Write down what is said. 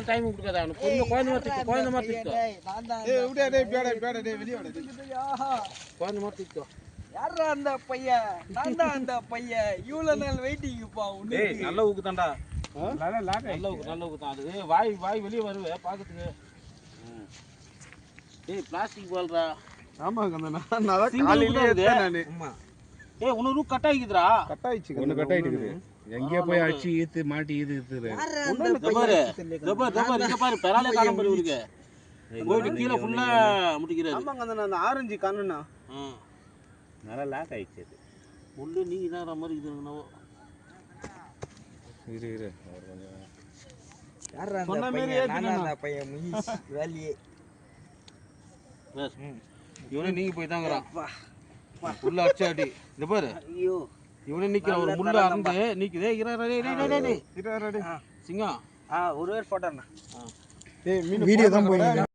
Time கொடுக்காத குழந்தை மாதிரி யாரா அந்த பையன்? நான் தான் அந்த பையன். இவ்வளவு நாள் வெயிட்டிங்ப்பா. நல்ல ஊக்கு தான்டா. நல்ல ஊக்கு தான் அது. வாய் வெளியே வருவே பாக்கிறதுக்கு. ஏய் பிளாஸ்டிக் பால்ரா. ஆமா கந்தனா நான் காலையில எடுத்தேன் நானு. ஆமா. ஏய் உனக்கு கட் ஆயிக்குதுடா. கட் ஆயிச்சு. ஒன்னு கட் ஆயிடுது. எங்கேயே போய் அடிச்சு ஈத்து மாட்டி ஈத்துது. இங்க பாரு பெராலே காண போய் இருக்கு. போய் கீழ ஃபுல்லா முட்டிக்கிறாரு. ஆமா கந்தனா அந்த ஆரஞ்சு காணனா. நல்லா லாக் ஆயிடுச்சு அது. முள்ளு நீங்க தான் மாதிரி இதுங்கனோ. இரு அவர் கொஞ்சம் யாரா அந்த பையன்? நான் அந்த பையன் முயிஸ் வேலியே. பஸ் இவனே நீங்க போய் தாங்கறான். முள்ள அடிச்சாடி. இந்த பாரு. ஐயோ இவனே நிக்கிற ஒரு முள்ள அறந்து நிக்குதே. டேய் சிங்கம். ஒரு வேர் போட்டறனா. ஏய் வீடியோ தான் போறீங்க.